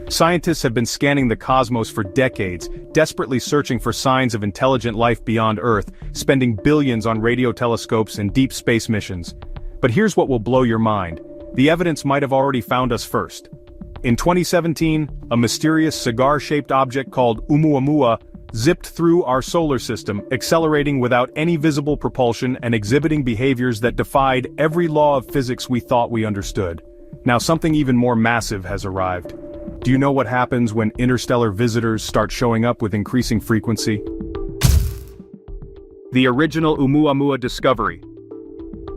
Scientists have been scanning the cosmos for decades, desperately searching for signs of intelligent life beyond Earth, spending billions on radio telescopes and deep space missions. But here's what will blow your mind. The evidence might have already found us first. In 2017, a mysterious cigar-shaped object called Oumuamua zipped through our solar system, accelerating without any visible propulsion and exhibiting behaviors that defied every law of physics we thought we understood. Now something even more massive has arrived. Do you know what happens when interstellar visitors start showing up with increasing frequency? The original Oumuamua discovery.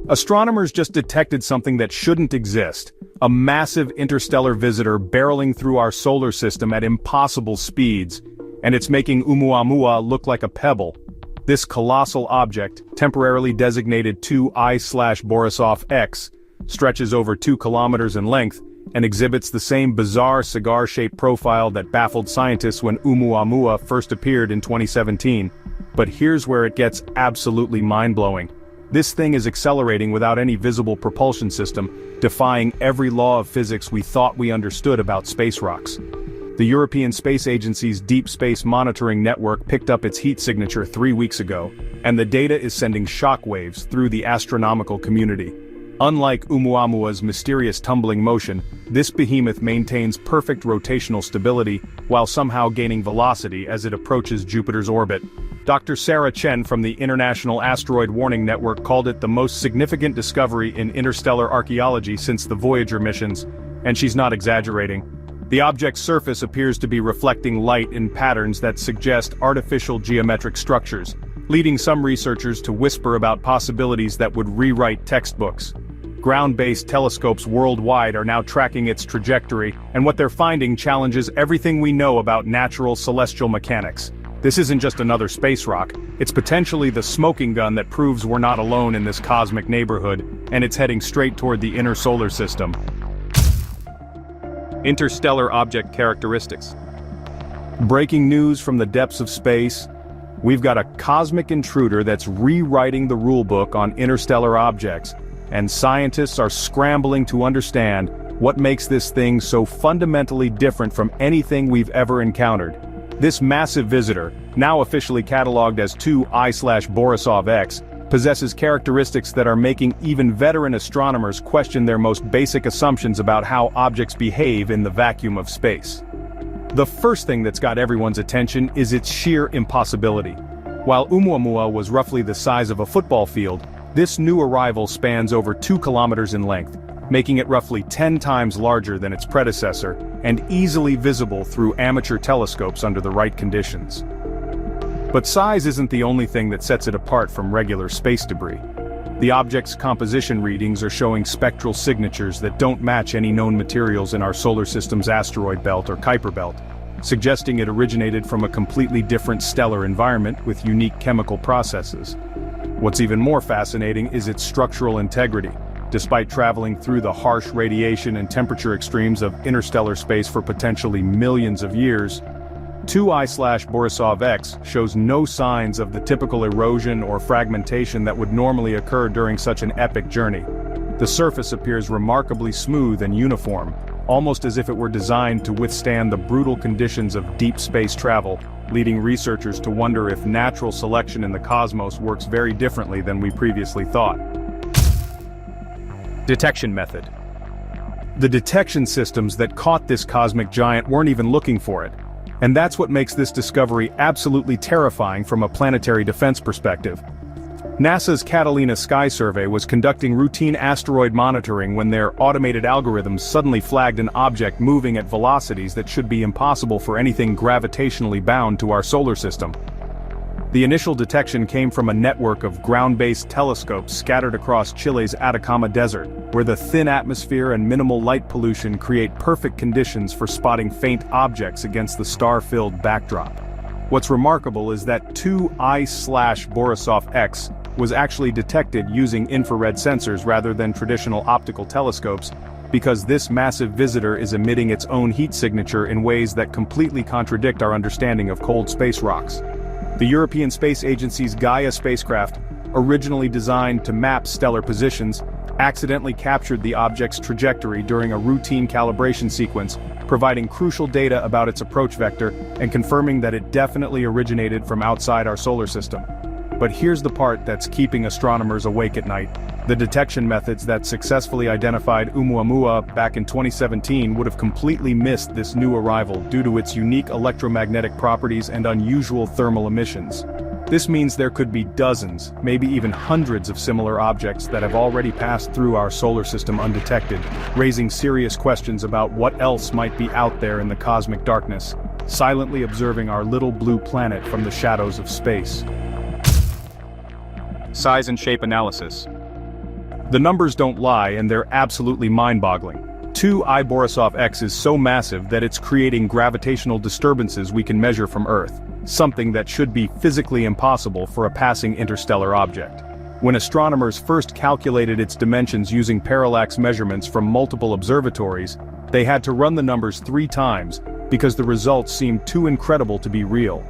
Astronomers just detected something that shouldn't exist, a massive interstellar visitor barreling through our solar system at impossible speeds, and it's making Oumuamua look like a pebble. This colossal object, temporarily designated 2I/Borisov-X, stretches over 2 kilometers in length, and exhibits the same bizarre cigar-shaped profile that baffled scientists when Oumuamua first appeared in 2017. But here's where it gets absolutely mind-blowing. This thing is accelerating without any visible propulsion system, defying every law of physics we thought we understood about space rocks. The European Space Agency's Deep Space Monitoring Network picked up its heat signature 3 weeks ago, and the data is sending shockwaves through the astronomical community. Unlike Oumuamua's mysterious tumbling motion, this behemoth maintains perfect rotational stability while somehow gaining velocity as it approaches Jupiter's orbit. Dr. Sarah Chen from the International Asteroid Warning Network called it the most significant discovery in interstellar archaeology since the Voyager missions, and she's not exaggerating. The object's surface appears to be reflecting light in patterns that suggest artificial geometric structures, leading some researchers to whisper about possibilities that would rewrite textbooks. Ground-based telescopes worldwide are now tracking its trajectory, and what they're finding challenges everything we know about natural celestial mechanics. This isn't just another space rock, it's potentially the smoking gun that proves we're not alone in this cosmic neighborhood, and it's heading straight toward the inner solar system. Interstellar object characteristics. Breaking news from the depths of space. We've got a cosmic intruder that's rewriting the rulebook on interstellar objects, and scientists are scrambling to understand what makes this thing so fundamentally different from anything we've ever encountered. This massive visitor, now officially cataloged as 2I/Borisov-X, possesses characteristics that are making even veteran astronomers question their most basic assumptions about how objects behave in the vacuum of space. The first thing that's got everyone's attention is its sheer impossibility. While Oumuamua was roughly the size of a football field, this new arrival spans over 2 kilometers in length, making it roughly 10 times larger than its predecessor, and easily visible through amateur telescopes under the right conditions. But size isn't the only thing that sets it apart from regular space debris. The object's composition readings are showing spectral signatures that don't match any known materials in our solar system's asteroid belt or Kuiper belt, suggesting it originated from a completely different stellar environment with unique chemical processes. What's even more fascinating is its structural integrity. Despite traveling through the harsh radiation and temperature extremes of interstellar space for potentially millions of years, 2I/Borisov-X shows no signs of the typical erosion or fragmentation that would normally occur during such an epic journey. The surface appears remarkably smooth and uniform, almost as if it were designed to withstand the brutal conditions of deep space travel, leading researchers to wonder if natural selection in the cosmos works very differently than we previously thought. Detection method. The detection systems that caught this cosmic giant weren't even looking for it. And that's what makes this discovery absolutely terrifying from a planetary defense perspective. NASA's Catalina Sky Survey was conducting routine asteroid monitoring when their automated algorithms suddenly flagged an object moving at velocities that should be impossible for anything gravitationally bound to our solar system. The initial detection came from a network of ground-based telescopes scattered across Chile's Atacama Desert, where the thin atmosphere and minimal light pollution create perfect conditions for spotting faint objects against the star-filled backdrop. What's remarkable is that 2I/Borisov-X was actually detected using infrared sensors rather than traditional optical telescopes, because this massive visitor is emitting its own heat signature in ways that completely contradict our understanding of cold space rocks. The European Space Agency's Gaia spacecraft, originally designed to map stellar positions, accidentally captured the object's trajectory during a routine calibration sequence, providing crucial data about its approach vector and confirming that it definitely originated from outside our solar system. But here's the part that's keeping astronomers awake at night. The detection methods that successfully identified Oumuamua back in 2017 would have completely missed this new arrival due to its unique electromagnetic properties and unusual thermal emissions. This means there could be dozens, maybe even hundreds of similar objects that have already passed through our solar system undetected, raising serious questions about what else might be out there in the cosmic darkness, silently observing our little blue planet from the shadows of space. Size and shape analysis. The numbers don't lie, and they're absolutely mind-boggling. 2I Borisov-X is so massive that it's creating gravitational disturbances we can measure from Earth, something that should be physically impossible for a passing interstellar object. When astronomers first calculated its dimensions using parallax measurements from multiple observatories, they had to run the numbers 3 times because the results seemed too incredible to be real.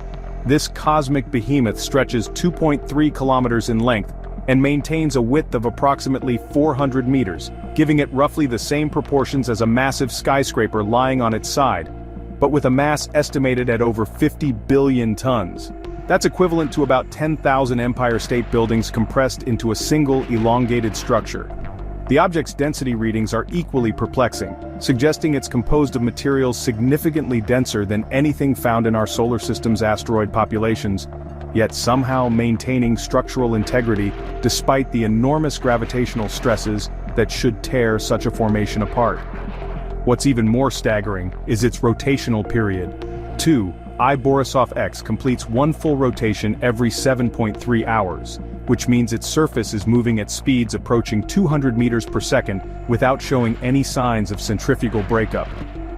This cosmic behemoth stretches 2.3 kilometers in length and maintains a width of approximately 400 meters, giving it roughly the same proportions as a massive skyscraper lying on its side, but with a mass estimated at over 50 billion tons. That's equivalent to about 10,000 Empire State Buildings compressed into a single elongated structure. The object's density readings are equally perplexing, suggesting it's composed of materials significantly denser than anything found in our solar system's asteroid populations, yet somehow maintaining structural integrity despite the enormous gravitational stresses that should tear such a formation apart. What's even more staggering is its rotational period. 2I Borisov-X completes one full rotation every 7.3 hours, which means its surface is moving at speeds approaching 200 meters per second without showing any signs of centrifugal breakup.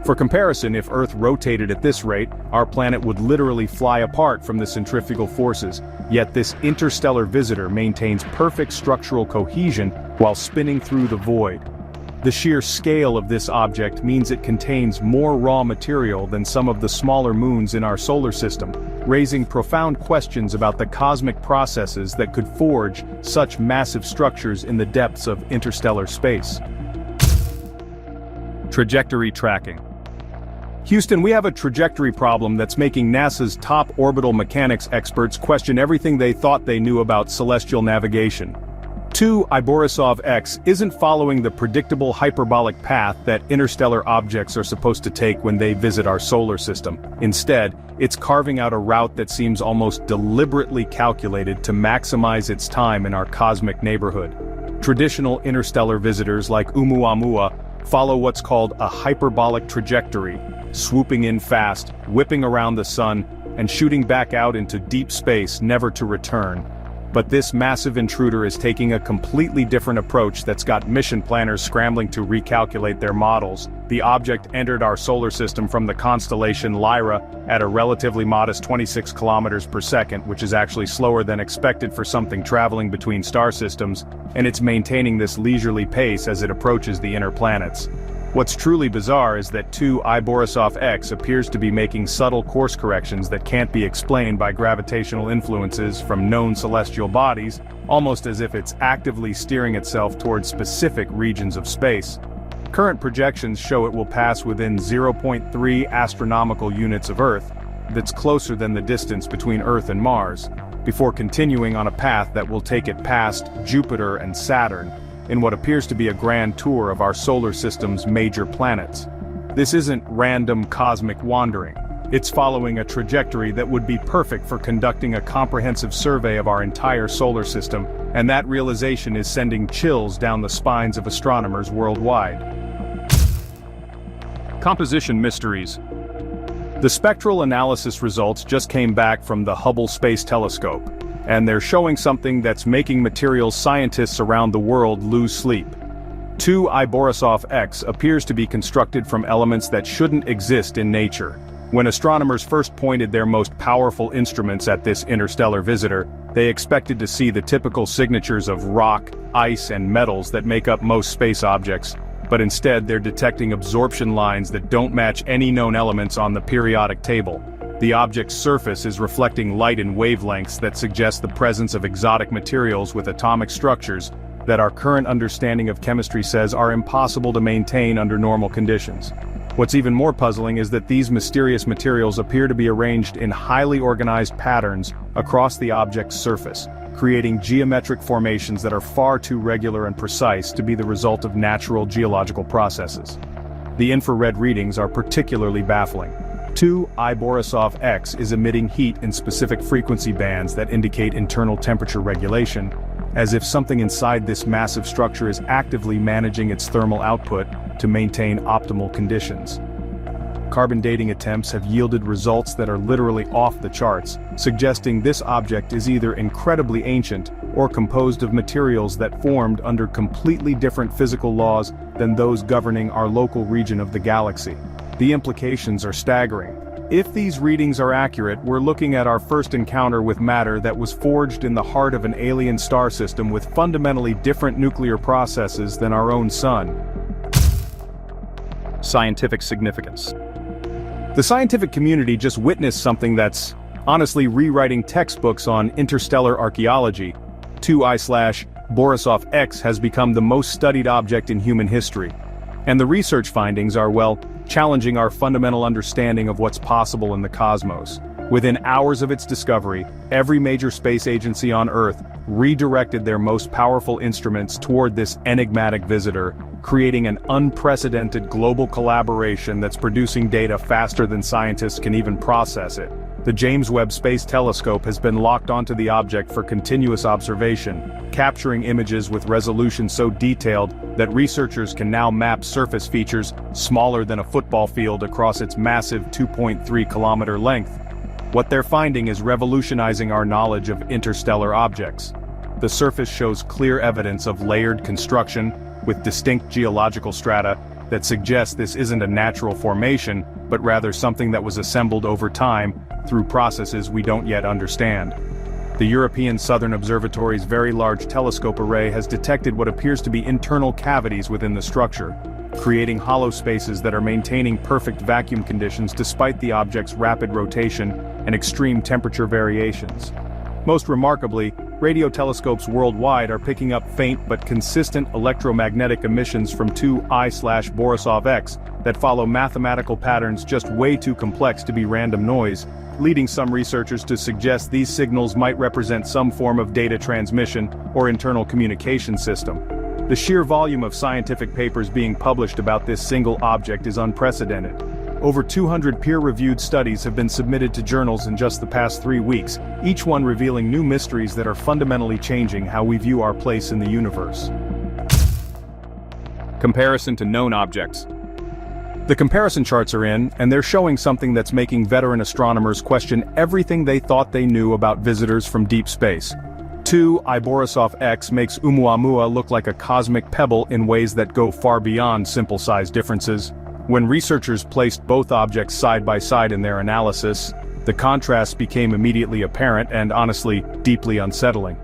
For comparison, if Earth rotated at this rate, our planet would literally fly apart from the centrifugal forces, yet this interstellar visitor maintains perfect structural cohesion while spinning through the void. The sheer scale of this object means it contains more raw material than some of the smaller moons in our solar system, raising profound questions about the cosmic processes that could forge such massive structures in the depths of interstellar space. Trajectory tracking. Houston, we have a trajectory problem that's making NASA's top orbital mechanics experts question everything they thought they knew about celestial navigation. 2I Borisov-X isn't following the predictable hyperbolic path that interstellar objects are supposed to take when they visit our solar system. Instead, it's carving out a route that seems almost deliberately calculated to maximize its time in our cosmic neighborhood. Traditional interstellar visitors like Oumuamua follow what's called a hyperbolic trajectory, swooping in fast, whipping around the sun, and shooting back out into deep space never to return. But this massive intruder is taking a completely different approach that's got mission planners scrambling to recalculate their models. The object entered our solar system from the constellation Lyra at a relatively modest 26 kilometers per second, which is actually slower than expected for something traveling between star systems, and it's maintaining this leisurely pace as it approaches the inner planets. What's truly bizarre is that 2I Borisov-X appears to be making subtle course corrections that can't be explained by gravitational influences from known celestial bodies, almost as if it's actively steering itself towards specific regions of space. Current projections show it will pass within 0.3 astronomical units of Earth, that's closer than the distance between Earth and Mars, before continuing on a path that will take it past Jupiter and Saturn, in what appears to be a grand tour of our solar system's major planets. This isn't random cosmic wandering. It's following a trajectory that would be perfect for conducting a comprehensive survey of our entire solar system, and that realization is sending chills down the spines of astronomers worldwide. Composition mysteries. The spectral analysis results just came back from the Hubble Space Telescope, and they're showing something that's making materials scientists around the world lose sleep. 2I Borisov-X appears to be constructed from elements that shouldn't exist in nature. When astronomers first pointed their most powerful instruments at this interstellar visitor, they expected to see the typical signatures of rock, ice, and metals that make up most space objects, but instead they're detecting absorption lines that don't match any known elements on the periodic table. The object's surface is reflecting light in wavelengths that suggest the presence of exotic materials with atomic structures, that our current understanding of chemistry says are impossible to maintain under normal conditions. What's even more puzzling is that these mysterious materials appear to be arranged in highly organized patterns across the object's surface, creating geometric formations that are far too regular and precise to be the result of natural geological processes. The infrared readings are particularly baffling. 2I Borisov-X is emitting heat in specific frequency bands that indicate internal temperature regulation, as if something inside this massive structure is actively managing its thermal output to maintain optimal conditions. Carbon dating attempts have yielded results that are literally off the charts, suggesting this object is either incredibly ancient or composed of materials that formed under completely different physical laws than those governing our local region of the galaxy. The implications are staggering. If these readings are accurate, we're looking at our first encounter with matter that was forged in the heart of an alien star system with fundamentally different nuclear processes than our own sun. Scientific significance. The scientific community just witnessed something that's honestly rewriting textbooks on interstellar archaeology. 2I Borisov-X has become the most studied object in human history. And the research findings are, well, challenging our fundamental understanding of what's possible in the cosmos. Within hours of its discovery, every major space agency on Earth redirected their most powerful instruments toward this enigmatic visitor, creating an unprecedented global collaboration that's producing data faster than scientists can even process it. The James Webb Space Telescope has been locked onto the object for continuous observation, capturing images with resolution so detailed that researchers can now map surface features smaller than a football field across its massive 2.3-kilometer length. What they're finding is revolutionizing our knowledge of interstellar objects. The surface shows clear evidence of layered construction, with distinct geological strata that suggest this isn't a natural formation, but rather something that was assembled over time through processes we don't yet understand. The European Southern Observatory's Very Large Telescope Array has detected what appears to be internal cavities within the structure, creating hollow spaces that are maintaining perfect vacuum conditions despite the object's rapid rotation and extreme temperature variations. Most remarkably, radio telescopes worldwide are picking up faint but consistent electromagnetic emissions from 2I Borisov-X that follow mathematical patterns just way too complex to be random noise, leading some researchers to suggest these signals might represent some form of data transmission or internal communication system. The sheer volume of scientific papers being published about this single object is unprecedented. Over 200 peer-reviewed studies have been submitted to journals in just the past 3 weeks, each one revealing new mysteries that are fundamentally changing how we view our place in the universe. Comparison to known objects. The comparison charts are in, and they're showing something that's making veteran astronomers question everything they thought they knew about visitors from deep space. 2I Borisov-X makes Oumuamua look like a cosmic pebble in ways that go far beyond simple size differences. When researchers placed both objects side by side in their analysis, the contrast became immediately apparent and, honestly, deeply unsettling.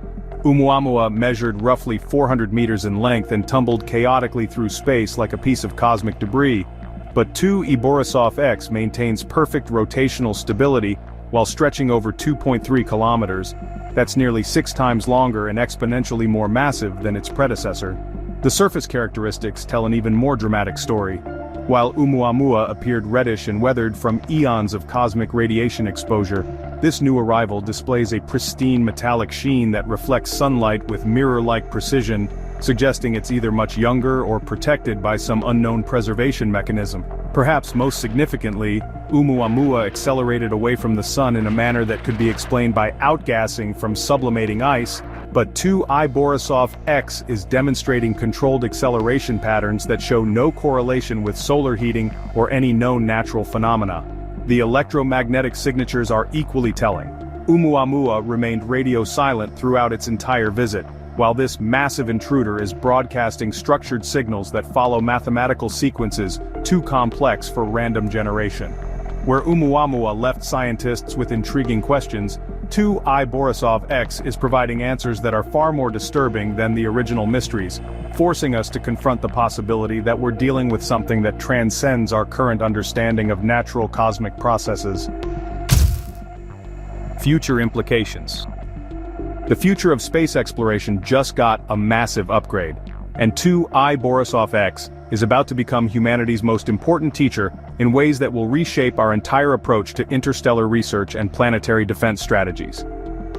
Oumuamua measured roughly 400 meters in length and tumbled chaotically through space like a piece of cosmic debris, but 2I Borisov-X maintains perfect rotational stability while stretching over 2.3 kilometers. That's nearly 6 times longer and exponentially more massive than its predecessor. The surface characteristics tell an even more dramatic story. While Oumuamua appeared reddish and weathered from eons of cosmic radiation exposure, this new arrival displays a pristine metallic sheen that reflects sunlight with mirror-like precision, suggesting it's either much younger or protected by some unknown preservation mechanism. Perhaps most significantly, Oumuamua accelerated away from the sun in a manner that could be explained by outgassing from sublimating ice, but 2I Borisov-X is demonstrating controlled acceleration patterns that show no correlation with solar heating or any known natural phenomena. The electromagnetic signatures are equally telling. Oumuamua remained radio silent throughout its entire visit, while this massive intruder is broadcasting structured signals that follow mathematical sequences too complex for random generation. Where Oumuamua left scientists with intriguing questions, 2I Borisov-X is providing answers that are far more disturbing than the original mysteries, forcing us to confront the possibility that we're dealing with something that transcends our current understanding of natural cosmic processes. Future implications. The future of space exploration just got a massive upgrade, and 2I Borisov-X is about to become humanity's most important teacher in ways that will reshape our entire approach to interstellar research and planetary defense strategies.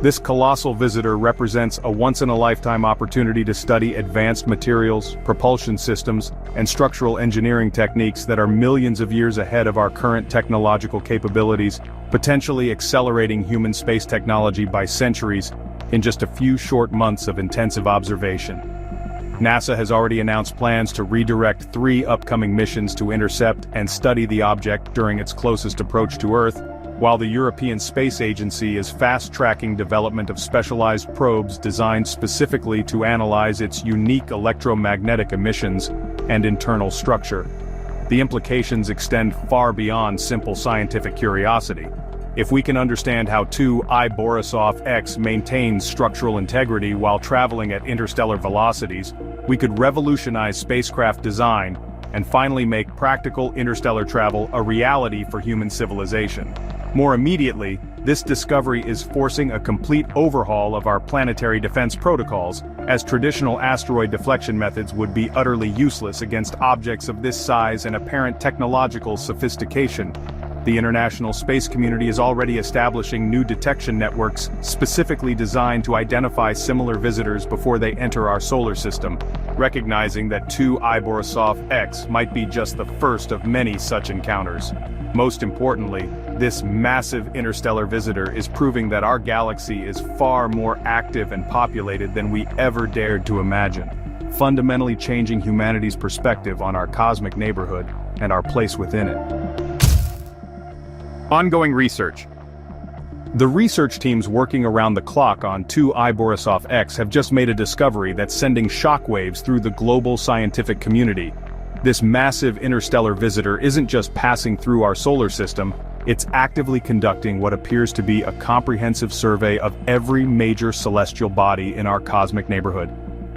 This colossal visitor represents a once-in-a-lifetime opportunity to study advanced materials, propulsion systems, and structural engineering techniques that are millions of years ahead of our current technological capabilities, potentially accelerating human space technology by centuries in just a few short months of intensive observation. NASA has already announced plans to redirect 3 upcoming missions to intercept and study the object during its closest approach to Earth, while the European Space Agency is fast-tracking development of specialized probes designed specifically to analyze its unique electromagnetic emissions and internal structure. The implications extend far beyond simple scientific curiosity. If we can understand how 2I Borisov-X maintains structural integrity while traveling at interstellar velocities, we could revolutionize spacecraft design and finally make practical interstellar travel a reality for human civilization. More immediately, this discovery is forcing a complete overhaul of our planetary defense protocols, as traditional asteroid deflection methods would be utterly useless against objects of this size and apparent technological sophistication. The international space community is already establishing new detection networks specifically designed to identify similar visitors before they enter our solar system, recognizing that 2I Borisov-X might be just the first of many such encounters. Most importantly, this massive interstellar visitor is proving that our galaxy is far more active and populated than we ever dared to imagine, fundamentally changing humanity's perspective on our cosmic neighborhood and our place within it. Ongoing research. The research teams working around the clock on 2I Borisov-X have just made a discovery that's sending shockwaves through the global scientific community. This massive interstellar visitor isn't just passing through our solar system, it's actively conducting what appears to be a comprehensive survey of every major celestial body in our cosmic neighborhood.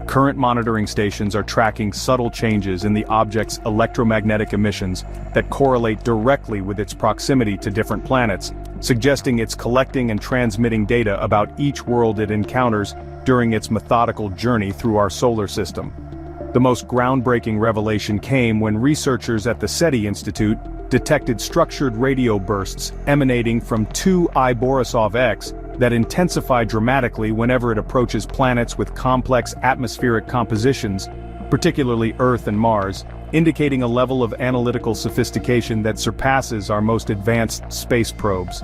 Current monitoring stations are tracking subtle changes in the object's electromagnetic emissions that correlate directly with its proximity to different planets, suggesting it's collecting and transmitting data about each world it encounters during its methodical journey through our solar system. The most groundbreaking revelation came when researchers at the SETI Institute detected structured radio bursts emanating from 2I Borisov-X that intensify dramatically whenever it approaches planets with complex atmospheric compositions, particularly Earth and Mars, indicating a level of analytical sophistication that surpasses our most advanced space probes.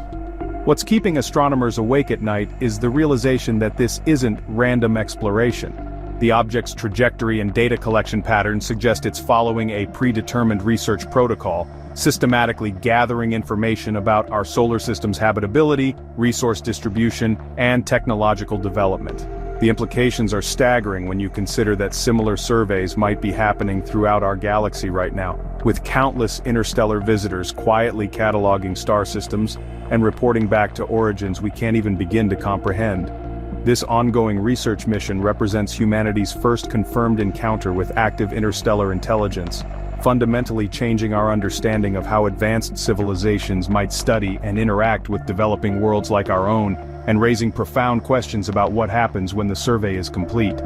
What's keeping astronomers awake at night is the realization that this isn't random exploration. The object's trajectory and data collection patterns suggest it's following a predetermined research protocol, systematically gathering information about our solar system's habitability, resource distribution, and technological development. The implications are staggering when you consider that similar surveys might be happening throughout our galaxy right now, with countless interstellar visitors quietly cataloging star systems and reporting back to origins we can't even begin to comprehend. This ongoing research mission represents humanity's first confirmed encounter with active interstellar intelligence, fundamentally changing our understanding of how advanced civilizations might study and interact with developing worlds like our own, and raising profound questions about what happens when the survey is complete.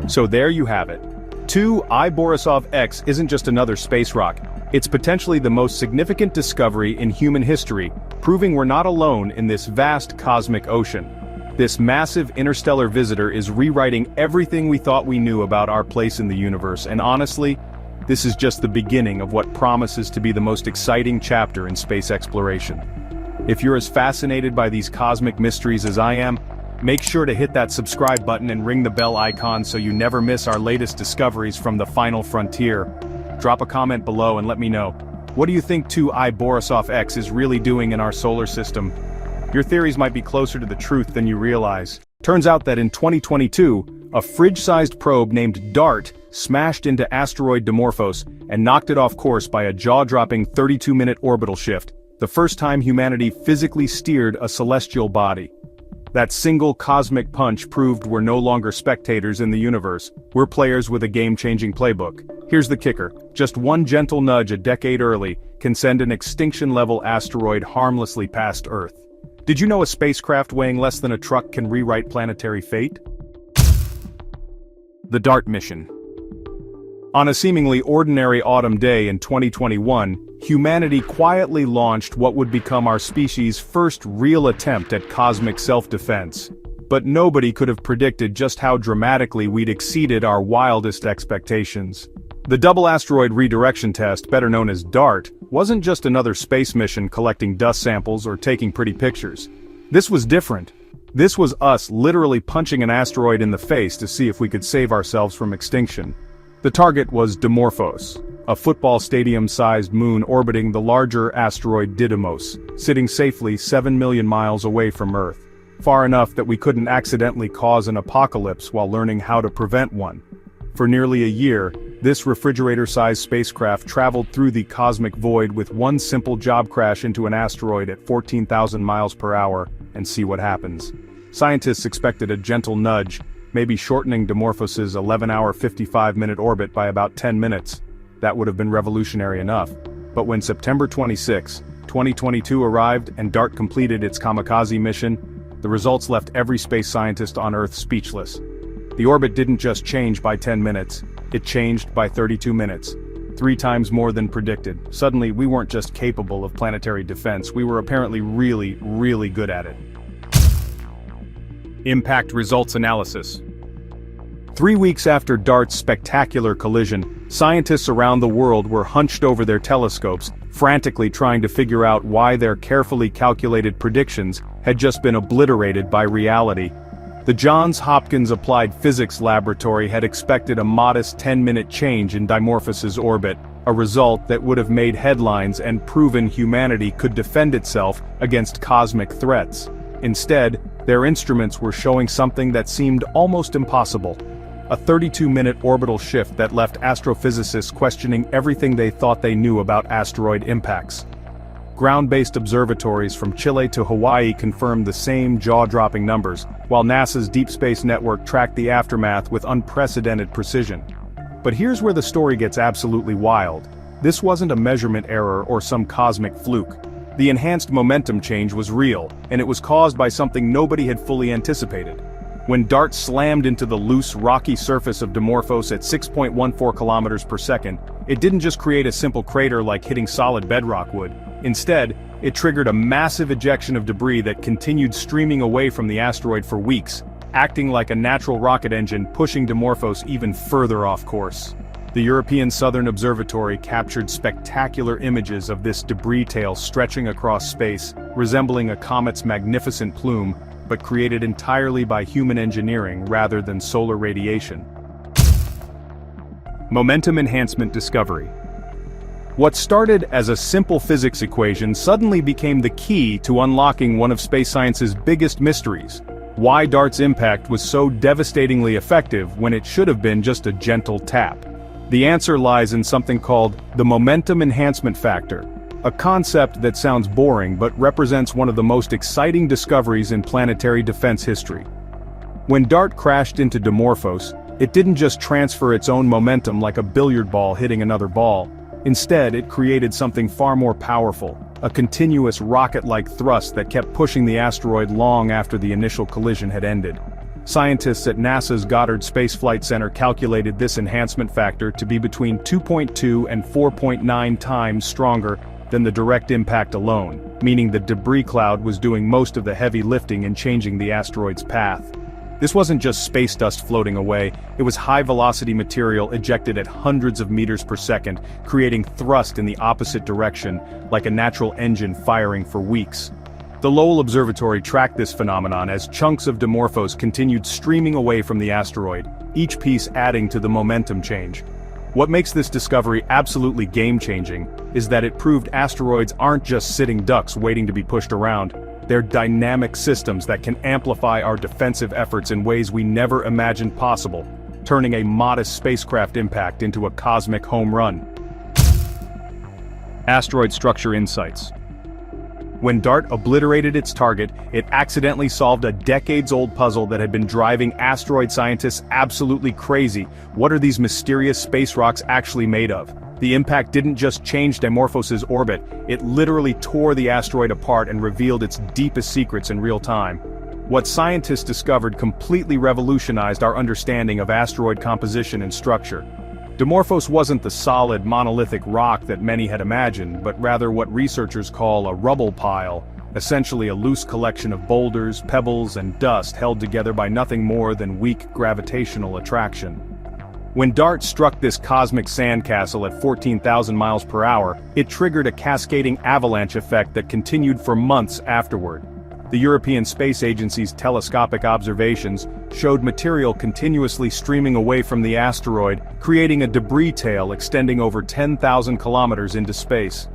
So there you have it. 2I Borisov-X isn't just another space rock. It's potentially the most significant discovery in human history, proving we're not alone in this vast cosmic ocean. This massive interstellar visitor is rewriting everything we thought we knew about our place in the universe, and honestly, this is just the beginning of what promises to be the most exciting chapter in space exploration. If you're as fascinated by these cosmic mysteries as I am, make sure to hit that subscribe button and ring the bell icon so you never miss our latest discoveries from the final frontier. Drop a comment below and let me know. What do you think 2I Borisov-X is really doing in our solar system? Your theories might be closer to the truth than you realize. Turns out that in 2022, a fridge-sized probe named DART smashed into asteroid Dimorphos and knocked it off course by a jaw-dropping 32-minute orbital shift, the first time humanity physically steered a celestial body. That single cosmic punch proved we're no longer spectators in the universe, we're players with a game-changing playbook. Here's the kicker: just one gentle nudge a decade early can send an extinction-level asteroid harmlessly past Earth. Did you know a spacecraft weighing less than a truck can rewrite planetary fate? The DART mission. On a seemingly ordinary autumn day in 2021, humanity quietly launched what would become our species' first real attempt at cosmic self-defense. But nobody could have predicted just how dramatically we'd exceeded our wildest expectations. The Double Asteroid Redirection Test, better known as DART, wasn't just another space mission collecting dust samples or taking pretty pictures. This was different. This was us literally punching an asteroid in the face to see if we could save ourselves from extinction. The target was Dimorphos, a football stadium-sized moon orbiting the larger asteroid Didymos, sitting safely 7 million miles away from Earth, far enough that we couldn't accidentally cause an apocalypse while learning how to prevent one. For nearly a year, this refrigerator-sized spacecraft traveled through the cosmic void with one simple job: crash into an asteroid at 14,000 miles per hour and see what happens. Scientists expected a gentle nudge, maybe shortening Dimorphos's 11-hour 55-minute orbit by about 10 minutes. That would have been revolutionary enough. But when September 26, 2022 arrived and DART completed its kamikaze mission, the results left every space scientist on Earth speechless. The orbit didn't just change by 10 minutes, it changed by 32 minutes. 3 times more than predicted. Suddenly, we weren't just capable of planetary defense, we were apparently really good at it. Impact Results Analysis. 3 weeks after DART's spectacular collision, scientists around the world were hunched over their telescopes, frantically trying to figure out why their carefully calculated predictions had just been obliterated by reality. The Johns Hopkins Applied Physics Laboratory had expected a modest 10-minute change in Dimorphos's orbit, a result that would have made headlines and proven humanity could defend itself against cosmic threats. Instead, their instruments were showing something that seemed almost impossible. A 32-minute orbital shift that left astrophysicists questioning everything they thought they knew about asteroid impacts. Ground-based observatories from Chile to Hawaii confirmed the same jaw-dropping numbers, while NASA's Deep Space Network tracked the aftermath with unprecedented precision. But here's where the story gets absolutely wild. This wasn't a measurement error or some cosmic fluke. The enhanced momentum change was real, and it was caused by something nobody had fully anticipated. When DART slammed into the loose, rocky surface of Dimorphos at 6.14 kilometers per second, it didn't just create a simple crater like hitting solid bedrock would. Instead, it triggered a massive ejection of debris that continued streaming away from the asteroid for weeks, acting like a natural rocket engine pushing Dimorphos even further off course. The European Southern Observatory captured spectacular images of this debris tail stretching across space, resembling a comet's magnificent plume, but created entirely by human engineering rather than solar radiation. Momentum enhancement discovery. What started as a simple physics equation suddenly became the key to unlocking one of space science's biggest mysteries: why DART's impact was so devastatingly effective when it should have been just a gentle tap. The answer lies in something called the momentum enhancement factor, a concept that sounds boring but represents one of the most exciting discoveries in planetary defense history. When DART crashed into Dimorphos, it didn't just transfer its own momentum like a billiard ball hitting another ball. Instead, it created something far more powerful, a continuous rocket-like thrust that kept pushing the asteroid long after the initial collision had ended. Scientists at NASA's Goddard Space Flight Center calculated this enhancement factor to be between 2.2 and 4.9 times stronger than the direct impact alone, meaning the debris cloud was doing most of the heavy lifting and changing the asteroid's path. This wasn't just space dust floating away, it was high-velocity material ejected at hundreds of meters per second, creating thrust in the opposite direction, like a natural engine firing for weeks. The Lowell Observatory tracked this phenomenon as chunks of Dimorphos continued streaming away from the asteroid, each piece adding to the momentum change. What makes this discovery absolutely game-changing is that it proved asteroids aren't just sitting ducks waiting to be pushed around. They're dynamic systems that can amplify our defensive efforts in ways we never imagined possible, turning a modest spacecraft impact into a cosmic home run. Asteroid Structure Insights. When DART obliterated its target, it accidentally solved a decades-old puzzle that had been driving asteroid scientists absolutely crazy. What are these mysterious space rocks actually made of? The impact didn't just change Dimorphos's orbit, it literally tore the asteroid apart and revealed its deepest secrets in real time. What scientists discovered completely revolutionized our understanding of asteroid composition and structure. Dimorphos wasn't the solid, monolithic rock that many had imagined, but rather what researchers call a rubble pile, essentially a loose collection of boulders, pebbles, and dust held together by nothing more than weak gravitational attraction. When DART struck this cosmic sandcastle at 14,000 miles per hour, it triggered a cascading avalanche effect that continued for months afterward. The European Space Agency's telescopic observations showed material continuously streaming away from the asteroid, creating a debris tail extending over 10,000 kilometers into space.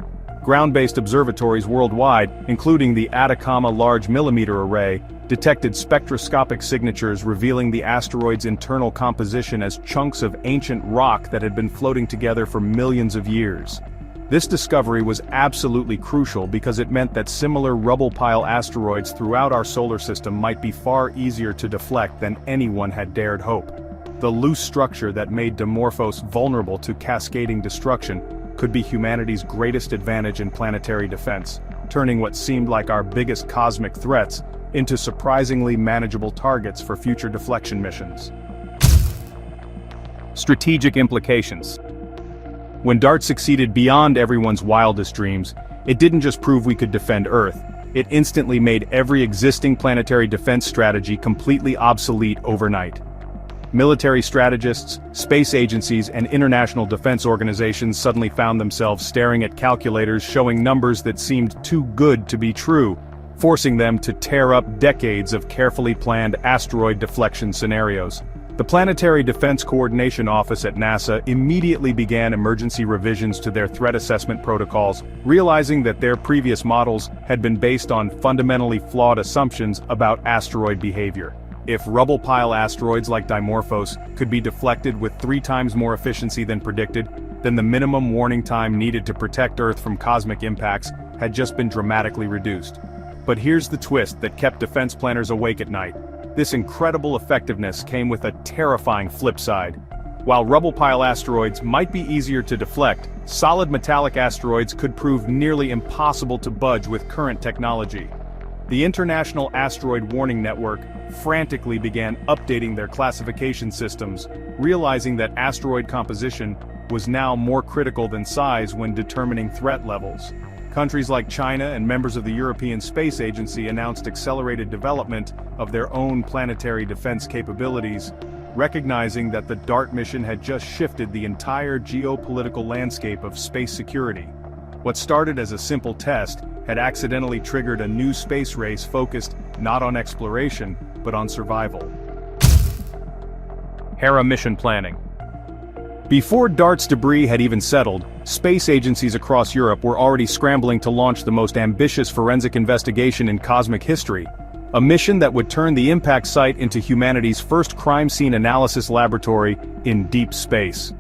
Ground-based observatories worldwide, including the Atacama Large Millimeter Array, detected spectroscopic signatures revealing the asteroid's internal composition as chunks of ancient rock that had been floating together for millions of years. This discovery was absolutely crucial because it meant that similar rubble pile asteroids throughout our solar system might be far easier to deflect than anyone had dared hope. The loose structure that made Dimorphos vulnerable to cascading destruction could be humanity's greatest advantage in planetary defense, turning what seemed like our biggest cosmic threats into surprisingly manageable targets for future deflection missions. Strategic implications. When DART succeeded beyond everyone's wildest dreams, it didn't just prove we could defend Earth, it instantly made every existing planetary defense strategy completely obsolete overnight. Military strategists, space agencies, and international defense organizations suddenly found themselves staring at calculators showing numbers that seemed too good to be true, forcing them to tear up decades of carefully planned asteroid deflection scenarios. The Planetary Defense Coordination Office at NASA immediately began emergency revisions to their threat assessment protocols, realizing that their previous models had been based on fundamentally flawed assumptions about asteroid behavior. If rubble pile asteroids like Dimorphos could be deflected with 3 times more efficiency than predicted, then the minimum warning time needed to protect Earth from cosmic impacts had just been dramatically reduced. But here's the twist that kept defense planners awake at night. This incredible effectiveness came with a terrifying flip side. While rubble pile asteroids might be easier to deflect, solid metallic asteroids could prove nearly impossible to budge with current technology. The International Asteroid Warning Network frantically began updating their classification systems, realizing that asteroid composition was now more critical than size when determining threat levels. Countries like China and members of the European Space Agency announced accelerated development of their own planetary defense capabilities, recognizing that the DART mission had just shifted the entire geopolitical landscape of space security. What started as a simple test had accidentally triggered a new space race focused not on exploration, but on survival. Hera mission planning. Before DART's debris had even settled, space agencies across Europe were already scrambling to launch the most ambitious forensic investigation in cosmic history, a mission that would turn the impact site into humanity's first crime scene analysis laboratory in deep space.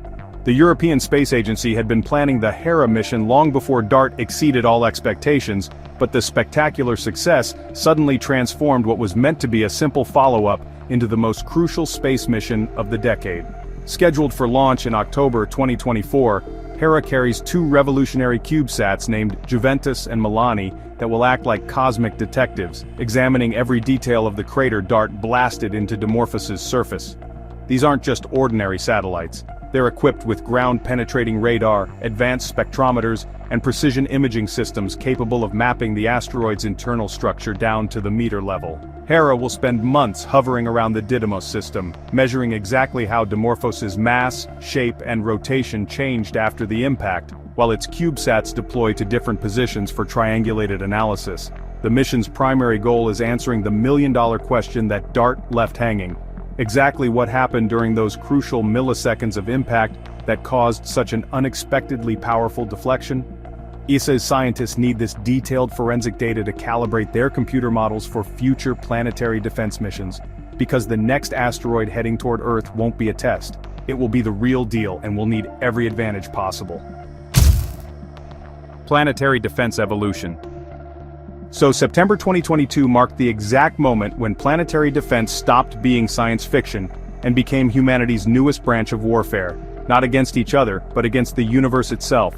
The European Space Agency had been planning the Hera mission long before DART exceeded all expectations, but the spectacular success suddenly transformed what was meant to be a simple follow-up into the most crucial space mission of the decade. Scheduled for launch in October 2024, Hera carries 2 revolutionary CubeSats named Juventus and Milani that will act like cosmic detectives, examining every detail of the crater DART blasted into Dimorphos's surface. These aren't just ordinary satellites. They're equipped with ground-penetrating radar, advanced spectrometers, and precision imaging systems capable of mapping the asteroid's internal structure down to the meter level. Hera will spend months hovering around the Didymos system, measuring exactly how Dimorphos's mass, shape, and rotation changed after the impact, while its CubeSats deploy to different positions for triangulated analysis. The mission's primary goal is answering the million-dollar question that DART left hanging. Exactly what happened during those crucial milliseconds of impact that caused such an unexpectedly powerful deflection? ESA's scientists need this detailed forensic data to calibrate their computer models for future planetary defense missions, because the next asteroid heading toward Earth won't be a test. It will be the real deal and will need every advantage possible. Planetary defense evolution. So September 2022 marked the exact moment when planetary defense stopped being science fiction and became humanity's newest branch of warfare. not against each other, but against the universe itself.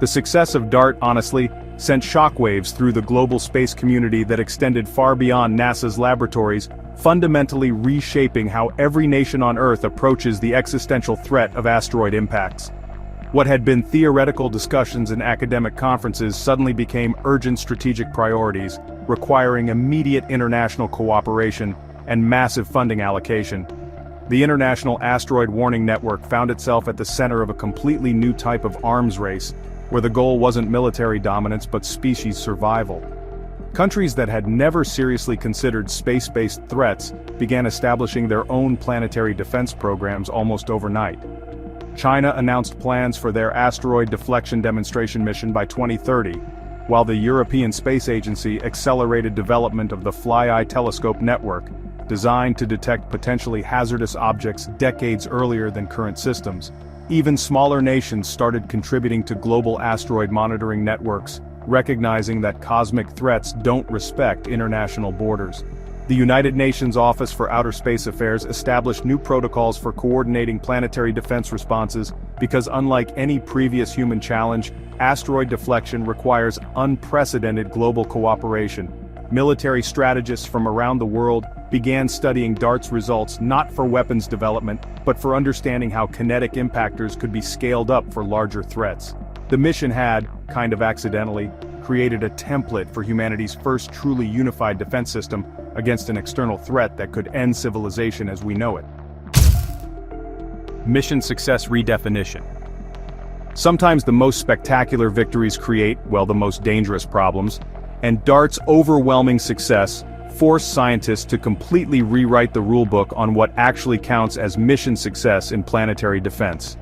The success of DART, honestly, sent shockwaves through the global space community that extended far beyond NASA's laboratories, fundamentally reshaping how every nation on Earth approaches the existential threat of asteroid impacts. What had been theoretical discussions in academic conferences suddenly became urgent strategic priorities, requiring immediate international cooperation and massive funding allocation. The International Asteroid Warning Network found itself at the center of a completely new type of arms race, where the goal wasn't military dominance but species survival. Countries that had never seriously considered space-based threats began establishing their own planetary defense programs almost overnight. China announced plans for their asteroid deflection demonstration mission by 2030, while the European Space Agency accelerated development of the Fly-Eye telescope network, designed to detect potentially hazardous objects decades earlier than current systems. Even smaller nations started contributing to global asteroid monitoring networks, recognizing that cosmic threats don't respect international borders. The United Nations Office for Outer Space Affairs established new protocols for coordinating planetary defense responses because, unlike any previous human challenge, asteroid deflection requires unprecedented global cooperation. Military strategists from around the world began studying DART's results not for weapons development, but for understanding how kinetic impactors could be scaled up for larger threats. The mission had, kind of accidentally, created a template for humanity's first truly unified defense system against an external threat that could end civilization as we know it. Mission success redefinition. Sometimes the most spectacular victories create, well, the most dangerous problems, and DART's overwhelming success forced scientists to completely rewrite the rulebook on what actually counts as mission success in planetary defense.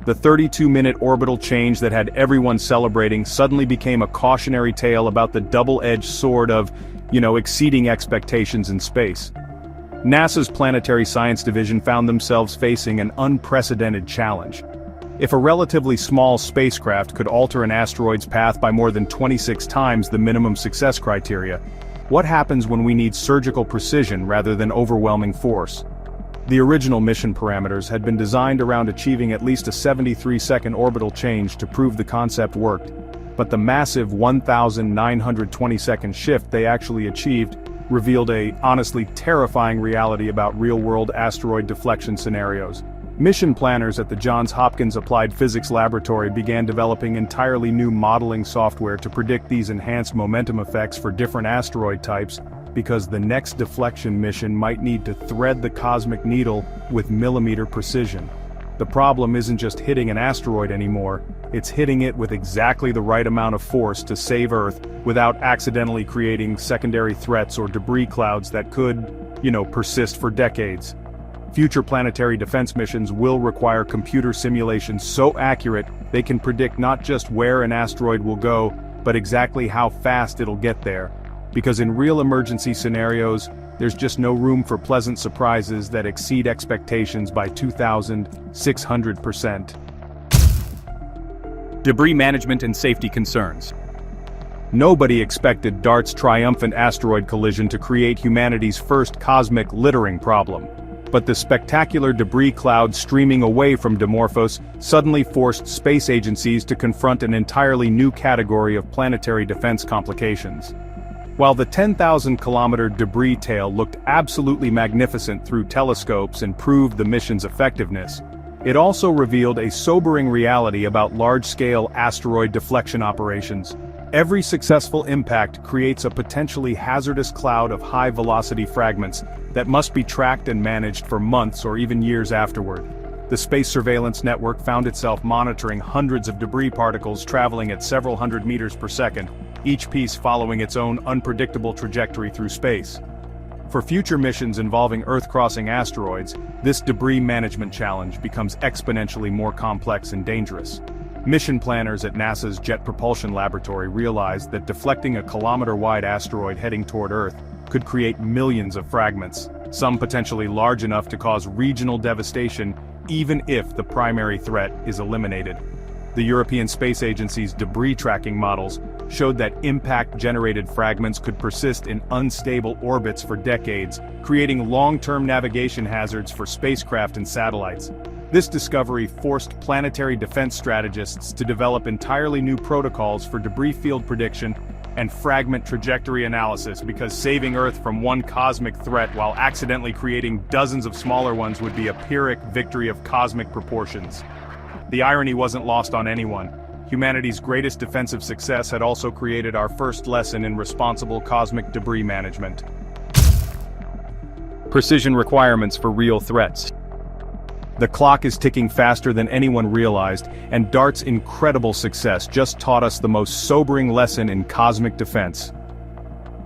The 32-minute orbital change that had everyone celebrating suddenly became a cautionary tale about the double-edged sword of, exceeding expectations in space. NASA's Planetary Science Division found themselves facing an unprecedented challenge. If a relatively small spacecraft could alter an asteroid's path by more than 26 times the minimum success criteria, what happens when we need surgical precision rather than overwhelming force? The original mission parameters had been designed around achieving at least a 73-second orbital change to prove the concept worked, but the massive 1,920-second shift they actually achieved revealed a, honestly terrifying reality about real-world asteroid deflection scenarios. Mission planners at the Johns Hopkins Applied Physics Laboratory began developing entirely new modeling software to predict these enhanced momentum effects for different asteroid types, because the next deflection mission might need to thread the cosmic needle with millimeter precision. The problem isn't just hitting an asteroid anymore, it's hitting it with exactly the right amount of force to save Earth without accidentally creating secondary threats or debris clouds that could, persist for decades. Future planetary defense missions will require computer simulations so accurate they can predict not just where an asteroid will go, but exactly how fast it'll get there. Because in real emergency scenarios, there's just no room for pleasant surprises that exceed expectations by 2,600%. Debris management and safety concerns. Nobody expected DART's triumphant asteroid collision to create humanity's first cosmic littering problem. But the spectacular debris cloud streaming away from Dimorphos suddenly forced space agencies to confront an entirely new category of planetary defense complications. While the 10,000-kilometer debris tail looked absolutely magnificent through telescopes and proved the mission's effectiveness, it also revealed a sobering reality about large-scale asteroid deflection operations. Every successful impact creates a potentially hazardous cloud of high-velocity fragments that must be tracked and managed for months or even years afterward. The Space Surveillance Network found itself monitoring hundreds of debris particles traveling at several hundred meters per second, each piece following its own unpredictable trajectory through space. For future missions involving Earth-crossing asteroids, this debris management challenge becomes exponentially more complex and dangerous. Mission planners at NASA's Jet Propulsion Laboratory realized that deflecting a kilometer-wide asteroid heading toward Earth could create millions of fragments, some potentially large enough to cause regional devastation even if the primary threat is eliminated. The European Space Agency's debris tracking models showed that impact-generated fragments could persist in unstable orbits for decades, creating long-term navigation hazards for spacecraft and satellites. This discovery forced planetary defense strategists to develop entirely new protocols for debris field prediction and fragment trajectory analysis, because saving Earth from one cosmic threat while accidentally creating dozens of smaller ones would be a Pyrrhic victory of cosmic proportions. The irony wasn't lost on anyone. Humanity's greatest defensive success had also created our first lesson in responsible cosmic debris management. Precision requirements for real threats. The clock is ticking faster than anyone realized, and DART's incredible success just taught us the most sobering lesson in cosmic defense.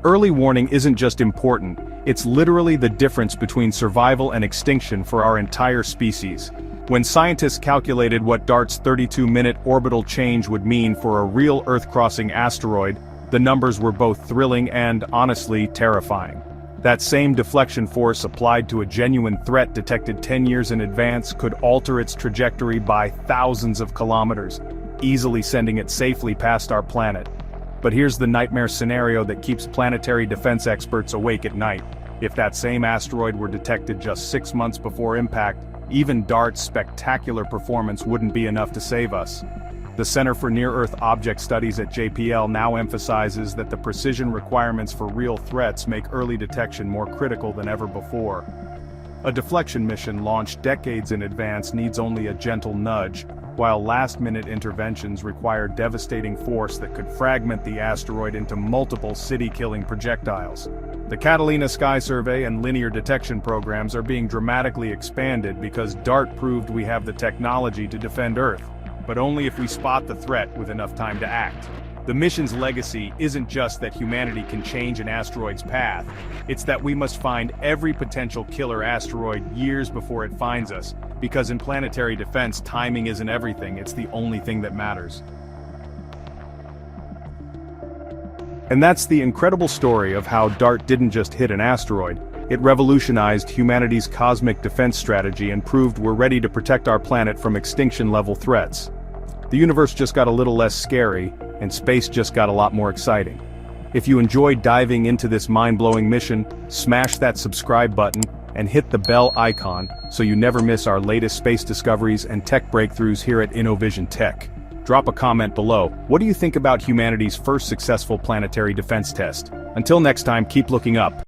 Early warning isn't just important, it's literally the difference between survival and extinction for our entire species. When scientists calculated what DART's 32-minute orbital change would mean for a real Earth-crossing asteroid, the numbers were both thrilling and, honestly, terrifying. That same deflection force applied to a genuine threat detected 10 years in advance could alter its trajectory by thousands of kilometers, easily sending it safely past our planet. But here's the nightmare scenario that keeps planetary defense experts awake at night. If that same asteroid were detected just 6 months before impact, even DART's spectacular performance wouldn't be enough to save us. The Center for Near-Earth Object Studies at JPL now emphasizes that the precision requirements for real threats make early detection more critical than ever before. A deflection mission launched decades in advance needs only a gentle nudge, while last-minute interventions require devastating force that could fragment the asteroid into multiple city-killing projectiles. The Catalina Sky Survey and linear detection programs are being dramatically expanded because DART proved we have the technology to defend Earth, but only if we spot the threat with enough time to act. The mission's legacy isn't just that humanity can change an asteroid's path, it's that we must find every potential killer asteroid years before it finds us, because in planetary defense, timing isn't everything, it's the only thing that matters. And that's the incredible story of how DART didn't just hit an asteroid, it revolutionized humanity's cosmic defense strategy and proved we're ready to protect our planet from extinction-level threats. The universe just got a little less scary, and space just got a lot more exciting. If you enjoyed diving into this mind-blowing mission, smash that subscribe button and hit the bell icon so you never miss our latest space discoveries and tech breakthroughs here at InnoVision Tech. Drop a comment below. What do you think about humanity's first successful planetary defense test? Until next time, keep looking up.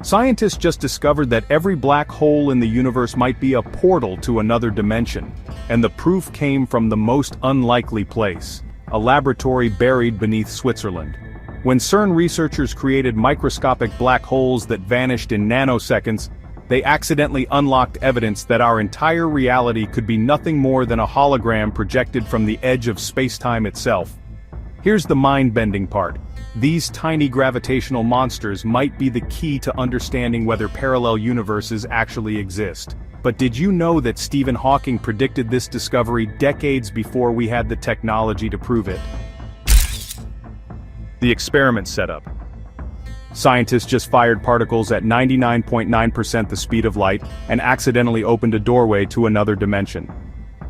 Scientists just discovered that every black hole in the universe might be a portal to another dimension, and the proof came from the most unlikely place, a laboratory buried beneath Switzerland. When CERN researchers created microscopic black holes that vanished in nanoseconds, they accidentally unlocked evidence that our entire reality could be nothing more than a hologram projected from the edge of space-time itself. Here's the mind-bending part. These tiny gravitational monsters might be the key to understanding whether parallel universes actually exist. But did you know that Stephen Hawking predicted this discovery decades before we had the technology to prove it? The experiment setup. Scientists just fired particles at 99.9% the speed of light and accidentally opened a doorway to another dimension.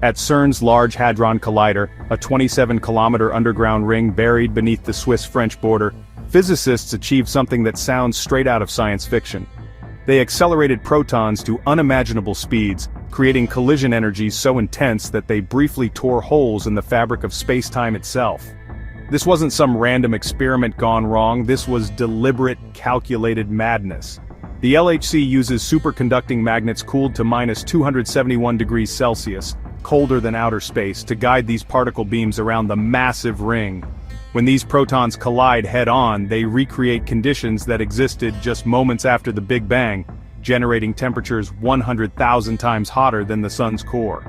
At CERN's Large Hadron Collider, a 27-kilometer underground ring buried beneath the Swiss-French border, physicists achieved something that sounds straight out of science fiction. They accelerated protons to unimaginable speeds, creating collision energies so intense that they briefly tore holes in the fabric of space-time itself. This wasn't some random experiment gone wrong, this was deliberate, calculated madness. The LHC uses superconducting magnets cooled to minus 271 degrees Celsius, colder than outer space, to guide these particle beams around the massive ring. When these protons collide head-on, they recreate conditions that existed just moments after the Big Bang, generating temperatures 100,000 times hotter than the sun's core.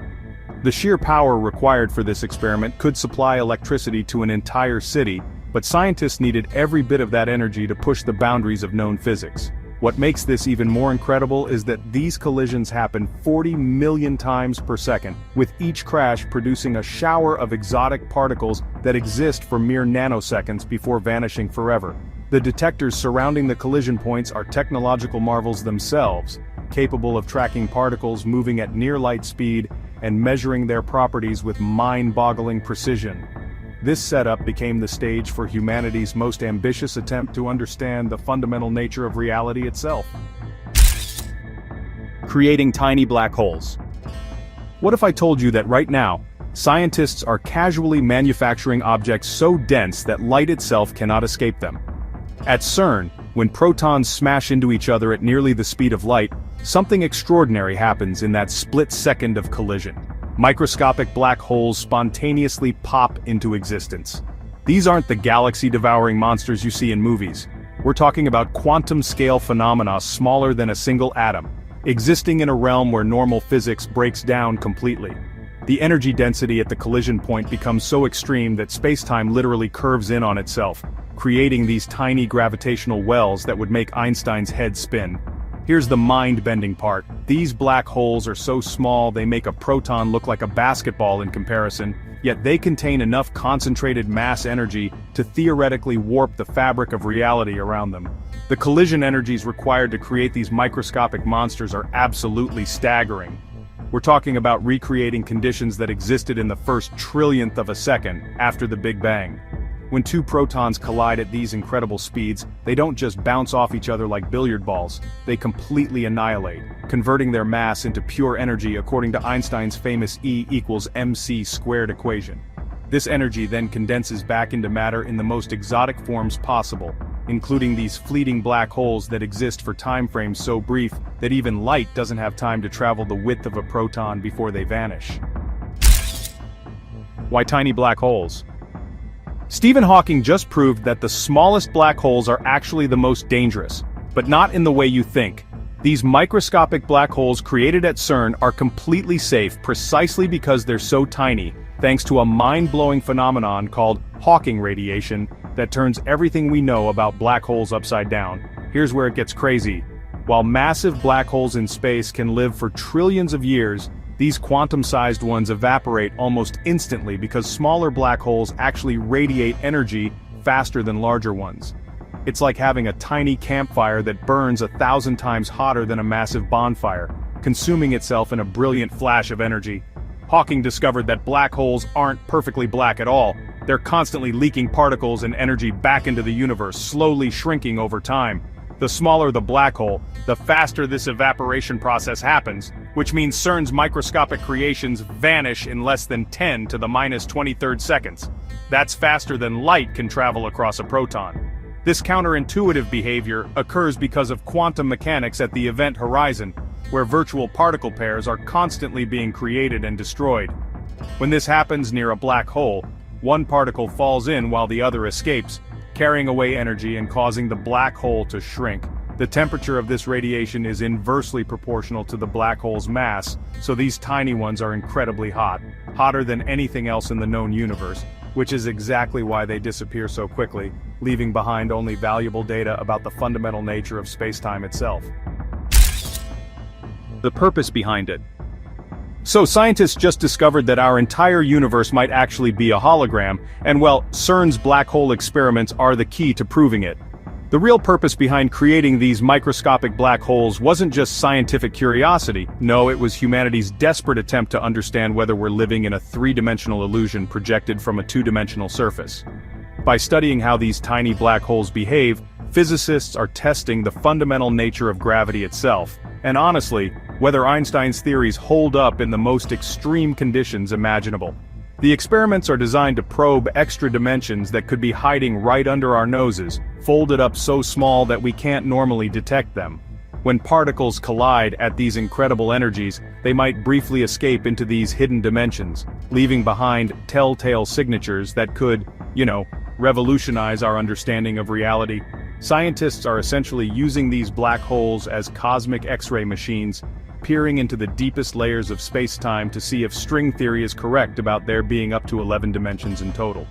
The sheer power required for this experiment could supply electricity to an entire city, but scientists needed every bit of that energy to push the boundaries of known physics. What makes this even more incredible is that these collisions happen 40 million times per second, with each crash producing a shower of exotic particles that exist for mere nanoseconds before vanishing forever. The detectors surrounding the collision points are technological marvels themselves, capable of tracking particles moving at near-light speed and measuring their properties with mind-boggling precision. This setup became the stage for humanity's most ambitious attempt to understand the fundamental nature of reality itself. Creating tiny black holes. What if I told you that right now, scientists are casually manufacturing objects so dense that light itself cannot escape them? At CERN, when protons smash into each other at nearly the speed of light, something extraordinary happens in that split second of collision. Microscopic black holes spontaneously pop into existence. These aren't the galaxy-devouring monsters you see in movies. We're talking about quantum-scale phenomena smaller than a single atom, existing in a realm where normal physics breaks down completely. The energy density at the collision point becomes so extreme that space-time literally curves in on itself, creating these tiny gravitational wells that would make Einstein's head spin. Here's the mind-bending part. These black holes are so small they make a proton look like a basketball in comparison, yet they contain enough concentrated mass energy to theoretically warp the fabric of reality around them. The collision energies required to create these microscopic monsters are absolutely staggering. We're talking about recreating conditions that existed in the first trillionth of a second after the Big Bang. When two protons collide at these incredible speeds, they don't just bounce off each other like billiard balls, they completely annihilate, converting their mass into pure energy according to Einstein's famous E=mc² equation. This energy then condenses back into matter in the most exotic forms possible, including these fleeting black holes that exist for time frames so brief that even light doesn't have time to travel the width of a proton before they vanish. Why tiny black holes? Stephen Hawking just proved that the smallest black holes are actually the most dangerous, but not in the way you think. These microscopic black holes created at CERN are completely safe precisely because they're so tiny, thanks to a mind-blowing phenomenon called Hawking radiation that turns everything we know about black holes upside down. Here's where it gets crazy. While massive black holes in space can live for trillions of years, these quantum-sized ones evaporate almost instantly because smaller black holes actually radiate energy faster than larger ones. It's like having a tiny campfire that burns 1,000 times hotter than a massive bonfire, consuming itself in a brilliant flash of energy. Hawking discovered that black holes aren't perfectly black at all. They're constantly leaking particles and energy back into the universe, slowly shrinking over time. The smaller the black hole, the faster this evaporation process happens, which means CERN's microscopic creations vanish in less than 10 to the minus 23rd seconds. That's faster than light can travel across a proton. This counterintuitive behavior occurs because of quantum mechanics at the event horizon, where virtual particle pairs are constantly being created and destroyed. When this happens near a black hole, one particle falls in while the other escapes, carrying away energy and causing the black hole to shrink. The temperature of this radiation is inversely proportional to the black hole's mass, so these tiny ones are incredibly hot, hotter than anything else in the known universe, which is exactly why they disappear so quickly, leaving behind only valuable data about the fundamental nature of space-time itself. The purpose behind it. So scientists just discovered that our entire universe might actually be a hologram, and well, CERN's black hole experiments are the key to proving it. The real purpose behind creating these microscopic black holes wasn't just scientific curiosity. No, it was humanity's desperate attempt to understand whether we're living in a three-dimensional illusion projected from a two-dimensional surface. By studying how these tiny black holes behave, physicists are testing the fundamental nature of gravity itself, and honestly, whether Einstein's theories hold up in the most extreme conditions imaginable. The experiments are designed to probe extra dimensions that could be hiding right under our noses, folded up so small that we can't normally detect them. When particles collide at these incredible energies, they might briefly escape into these hidden dimensions, leaving behind telltale signatures that could, revolutionize our understanding of reality. Scientists are essentially using these black holes as cosmic X-ray machines, peering into the deepest layers of space-time to see if string theory is correct about there being up to 11 dimensions in total.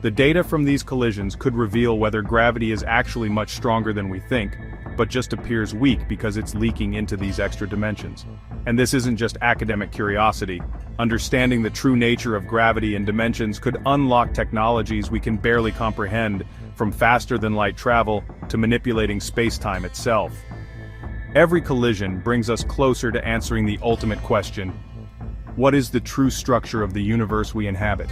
The data from these collisions could reveal whether gravity is actually much stronger than we think, but just appears weak because it's leaking into these extra dimensions. And this isn't just academic curiosity. Understanding the true nature of gravity and dimensions could unlock technologies we can barely comprehend, from faster-than-light travel to manipulating space-time itself. Every collision brings us closer to answering the ultimate question: what is the true structure of the universe we inhabit?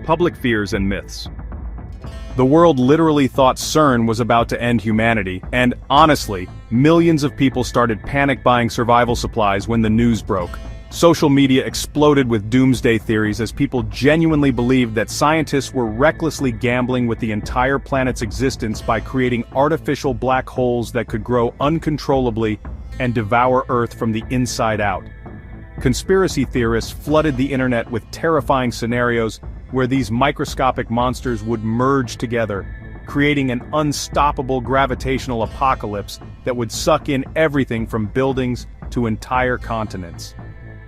Public fears and myths. The world literally thought CERN was about to end humanity, and, honestly, millions of people started panic-buying survival supplies when the news broke. Social media exploded with doomsday theories as people genuinely believed that scientists were recklessly gambling with the entire planet's existence by creating artificial black holes that could grow uncontrollably and devour Earth from the inside out. Conspiracy theorists flooded the internet with terrifying scenarios where these microscopic monsters would merge together, creating an unstoppable gravitational apocalypse that would suck in everything from buildings to entire continents.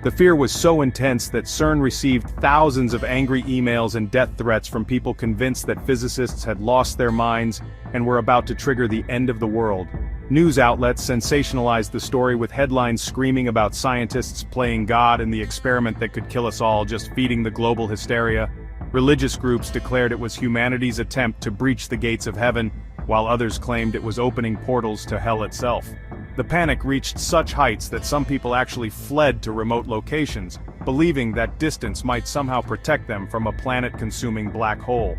The fear was so intense that CERN received thousands of angry emails and death threats from people convinced that physicists had lost their minds and were about to trigger the end of the world. News outlets sensationalized the story with headlines screaming about scientists playing God in the experiment that could kill us all, just feeding the global hysteria. Religious groups declared it was humanity's attempt to breach the gates of heaven, while others claimed it was opening portals to hell itself. The panic reached such heights that some people actually fled to remote locations, believing that distance might somehow protect them from a planet-consuming black hole.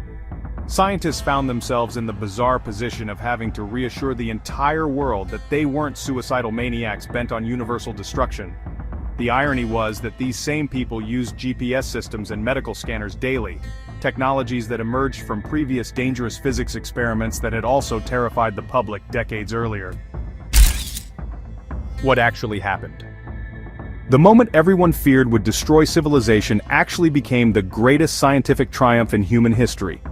Scientists found themselves in the bizarre position of having to reassure the entire world that they weren't suicidal maniacs bent on universal destruction. The irony was that these same people used GPS systems and medical scanners daily, technologies that emerged from previous dangerous physics experiments that had also terrified the public decades earlier. What actually happened? The moment everyone feared would destroy civilization actually became the greatest scientific triumph in human history.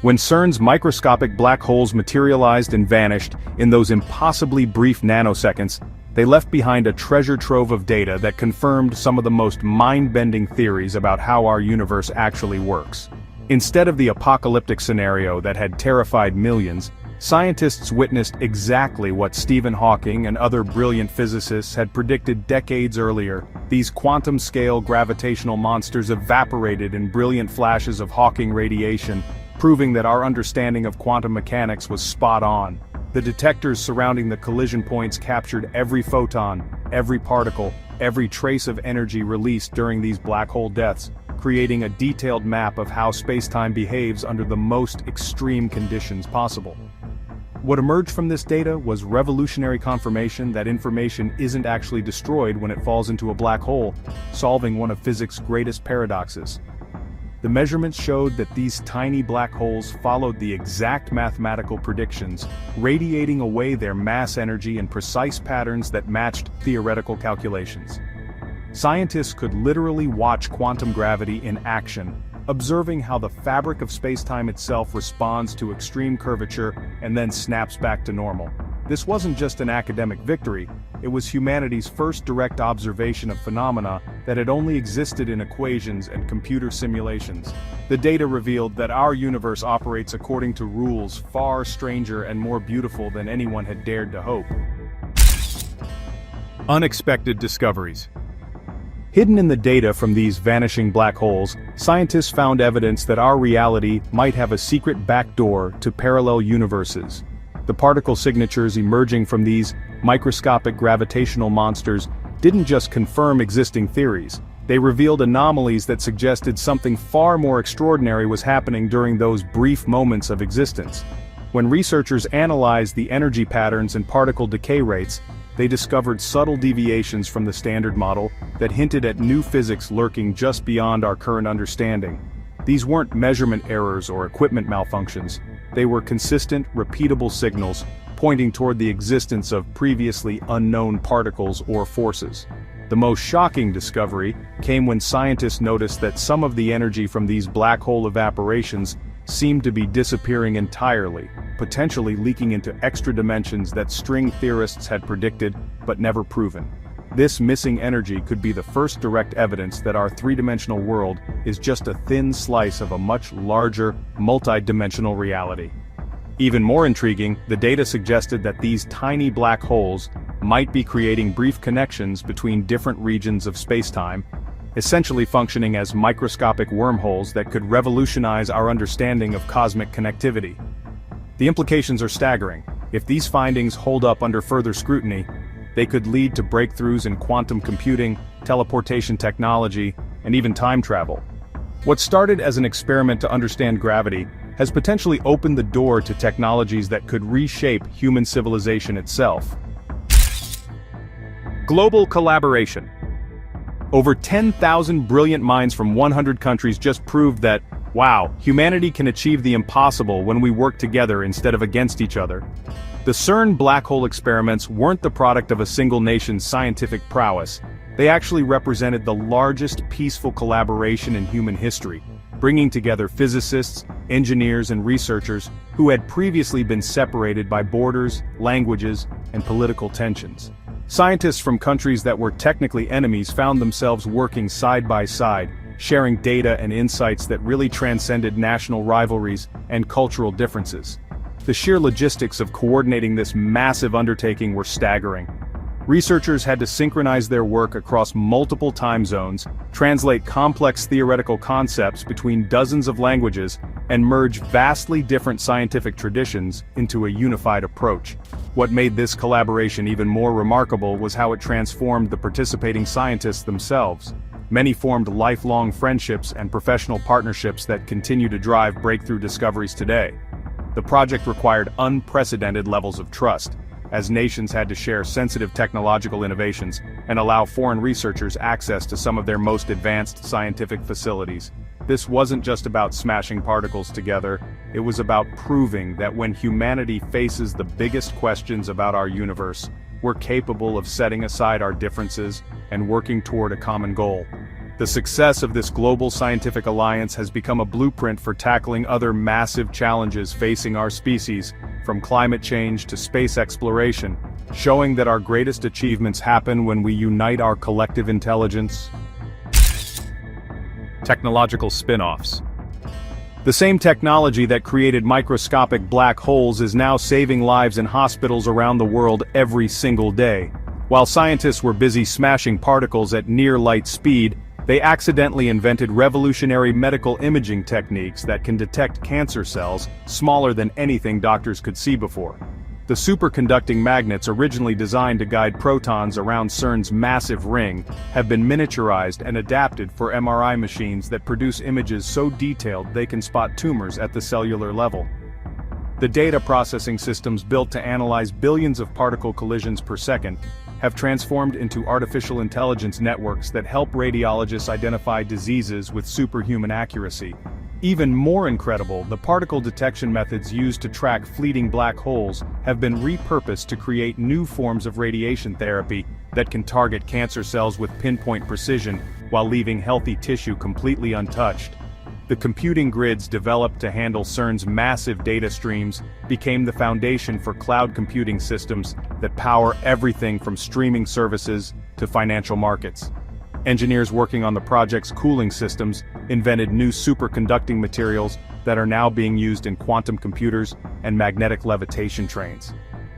When CERN's microscopic black holes materialized and vanished in those impossibly brief nanoseconds, they left behind a treasure trove of data that confirmed some of the most mind-bending theories about how our universe actually works. Instead of the apocalyptic scenario that had terrified millions, scientists witnessed exactly what Stephen Hawking and other brilliant physicists had predicted decades earlier. These quantum-scale gravitational monsters evaporated in brilliant flashes of Hawking radiation, proving that our understanding of quantum mechanics was spot on. The detectors surrounding the collision points captured every photon, every particle, every trace of energy released during these black hole deaths, creating a detailed map of how space-time behaves under the most extreme conditions possible. What emerged from this data was revolutionary confirmation that information isn't actually destroyed when it falls into a black hole, solving one of physics' greatest paradoxes. The measurements showed that these tiny black holes followed the exact mathematical predictions, radiating away their mass energy in precise patterns that matched theoretical calculations. Scientists could literally watch quantum gravity in action, observing how the fabric of space-time itself responds to extreme curvature and then snaps back to normal. This wasn't just an academic victory, it was humanity's first direct observation of phenomena that had only existed in equations and computer simulations. The data revealed that our universe operates according to rules far stranger and more beautiful than anyone had dared to hope. Unexpected discoveries. Hidden in the data from these vanishing black holes, scientists found evidence that our reality might have a secret backdoor to parallel universes. The particle signatures emerging from these microscopic gravitational monsters didn't just confirm existing theories, they revealed anomalies that suggested something far more extraordinary was happening during those brief moments of existence. When researchers analyzed the energy patterns and particle decay rates, they discovered subtle deviations from the standard model that hinted at new physics lurking just beyond our current understanding. These weren't measurement errors or equipment malfunctions, they were consistent, repeatable signals pointing toward the existence of previously unknown particles or forces. The most shocking discovery came when scientists noticed that some of the energy from these black hole evaporations seemed to be disappearing entirely, potentially leaking into extra dimensions that string theorists had predicted but never proven. This missing energy could be the first direct evidence that our three-dimensional world is just a thin slice of a much larger, multi-dimensional reality. Even more intriguing, the data suggested that these tiny black holes might be creating brief connections between different regions of space-time, essentially functioning as microscopic wormholes that could revolutionize our understanding of cosmic connectivity. The implications are staggering. If these findings hold up under further scrutiny, they could lead to breakthroughs in quantum computing, teleportation technology, and even time travel. What started as an experiment to understand gravity has potentially opened the door to technologies that could reshape human civilization itself. Global collaboration. Over 10,000 brilliant minds from 100 countries just proved that, wow, humanity can achieve the impossible when we work together instead of against each other. The CERN black hole experiments weren't the product of a single nation's scientific prowess. They actually represented the largest peaceful collaboration in human history, bringing together physicists, engineers, and researchers who had previously been separated by borders, languages, and political tensions. Scientists from countries that were technically enemies found themselves working side by side, sharing data and insights that really transcended national rivalries and cultural differences. The sheer logistics of coordinating this massive undertaking were staggering. Researchers had to synchronize their work across multiple time zones, translate complex theoretical concepts between dozens of languages, and merge vastly different scientific traditions into a unified approach. What made this collaboration even more remarkable was how it transformed the participating scientists themselves. Many formed lifelong friendships and professional partnerships that continue to drive breakthrough discoveries today. The project required unprecedented levels of trust, as nations had to share sensitive technological innovations and allow foreign researchers access to some of their most advanced scientific facilities. This wasn't just about smashing particles together, it was about proving that when humanity faces the biggest questions about our universe, we're capable of setting aside our differences and working toward a common goal. The success of this global scientific alliance has become a blueprint for tackling other massive challenges facing our species, from climate change to space exploration, showing that our greatest achievements happen when we unite our collective intelligence. Technological spin-offs. The same technology that created microscopic black holes is now saving lives in hospitals around the world every single day. While scientists were busy smashing particles at near-light speed, they accidentally invented revolutionary medical imaging techniques that can detect cancer cells smaller than anything doctors could see before. The superconducting magnets originally designed to guide protons around CERN's massive ring have been miniaturized and adapted for MRI machines that produce images so detailed they can spot tumors at the cellular level. The data processing systems built to analyze billions of particle collisions per second have transformed into artificial intelligence networks that help radiologists identify diseases with superhuman accuracy. Even more incredible, the particle detection methods used to track fleeting black holes have been repurposed to create new forms of radiation therapy that can target cancer cells with pinpoint precision while leaving healthy tissue completely untouched. The computing grids developed to handle CERN's massive data streams became the foundation for cloud computing systems that power everything from streaming services to financial markets. Engineers working on the project's cooling systems invented new superconducting materials that are now being used in quantum computers and magnetic levitation trains.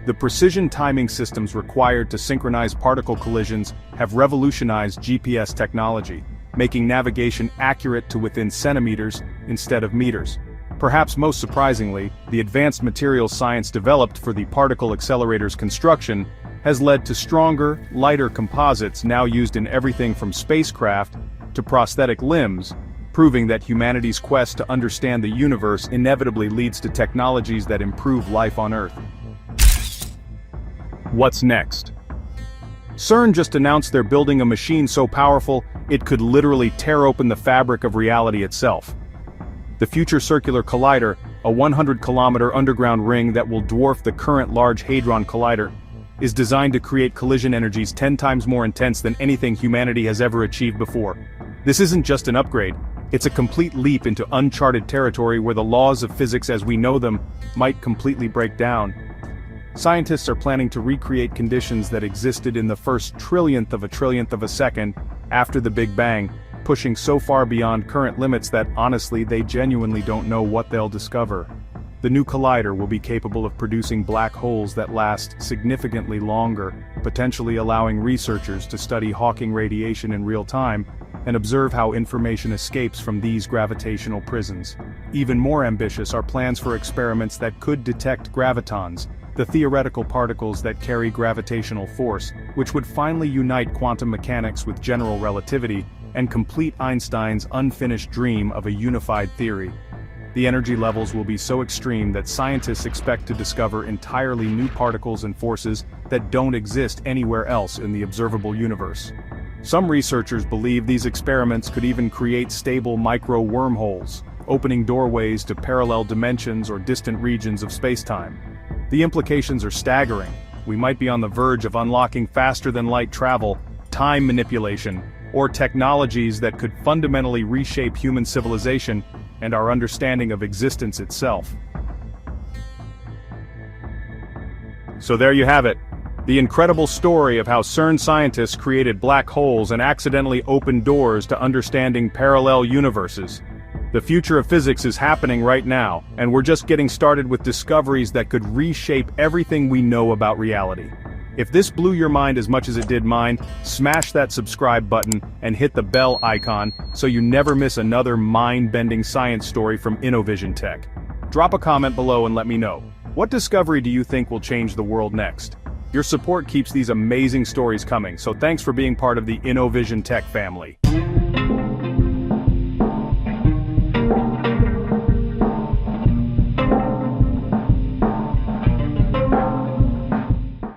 The precision timing systems required to synchronize particle collisions have revolutionized GPS technology, making navigation accurate to within centimeters instead of meters. Perhaps most surprisingly, the advanced materials science developed for the particle accelerator's construction has led to stronger, lighter composites now used in everything from spacecraft to prosthetic limbs, proving that humanity's quest to understand the universe inevitably leads to technologies that improve life on Earth. What's next? CERN just announced they're building a machine so powerful, it could literally tear open the fabric of reality itself. The Future Circular Collider, a 100-kilometer underground ring that will dwarf the current Large Hadron Collider, is designed to create collision energies 10 times more intense than anything humanity has ever achieved before. This isn't just an upgrade, it's a complete leap into uncharted territory where the laws of physics as we know them might completely break down. Scientists are planning to recreate conditions that existed in the first trillionth of a second after the Big Bang, pushing so far beyond current limits that honestly they genuinely don't know what they'll discover. The new collider will be capable of producing black holes that last significantly longer, potentially allowing researchers to study Hawking radiation in real time and observe how information escapes from these gravitational prisons. Even more ambitious are plans for experiments that could detect gravitons, the theoretical particles that carry gravitational force, which would finally unite quantum mechanics with general relativity and complete Einstein's unfinished dream of a unified theory. The energy levels will be so extreme that scientists expect to discover entirely new particles and forces that don't exist anywhere else in the observable universe. Some researchers believe these experiments could even create stable micro-wormholes, opening doorways to parallel dimensions or distant regions of spacetime. The implications are staggering. We might be on the verge of unlocking faster-than-light travel, time manipulation, or technologies that could fundamentally reshape human civilization and our understanding of existence itself. So there you have it. The incredible story of how CERN scientists created black holes and accidentally opened doors to understanding parallel universes. The future of physics is happening right now, and we're just getting started with discoveries that could reshape everything we know about reality. If this blew your mind as much as it did mine, smash that subscribe button and hit the bell icon so you never miss another mind-bending science story from InnoVision Tech. Drop a comment below and let me know. What discovery do you think will change the world next? Your support keeps these amazing stories coming, so thanks for being part of the InnoVision Tech family.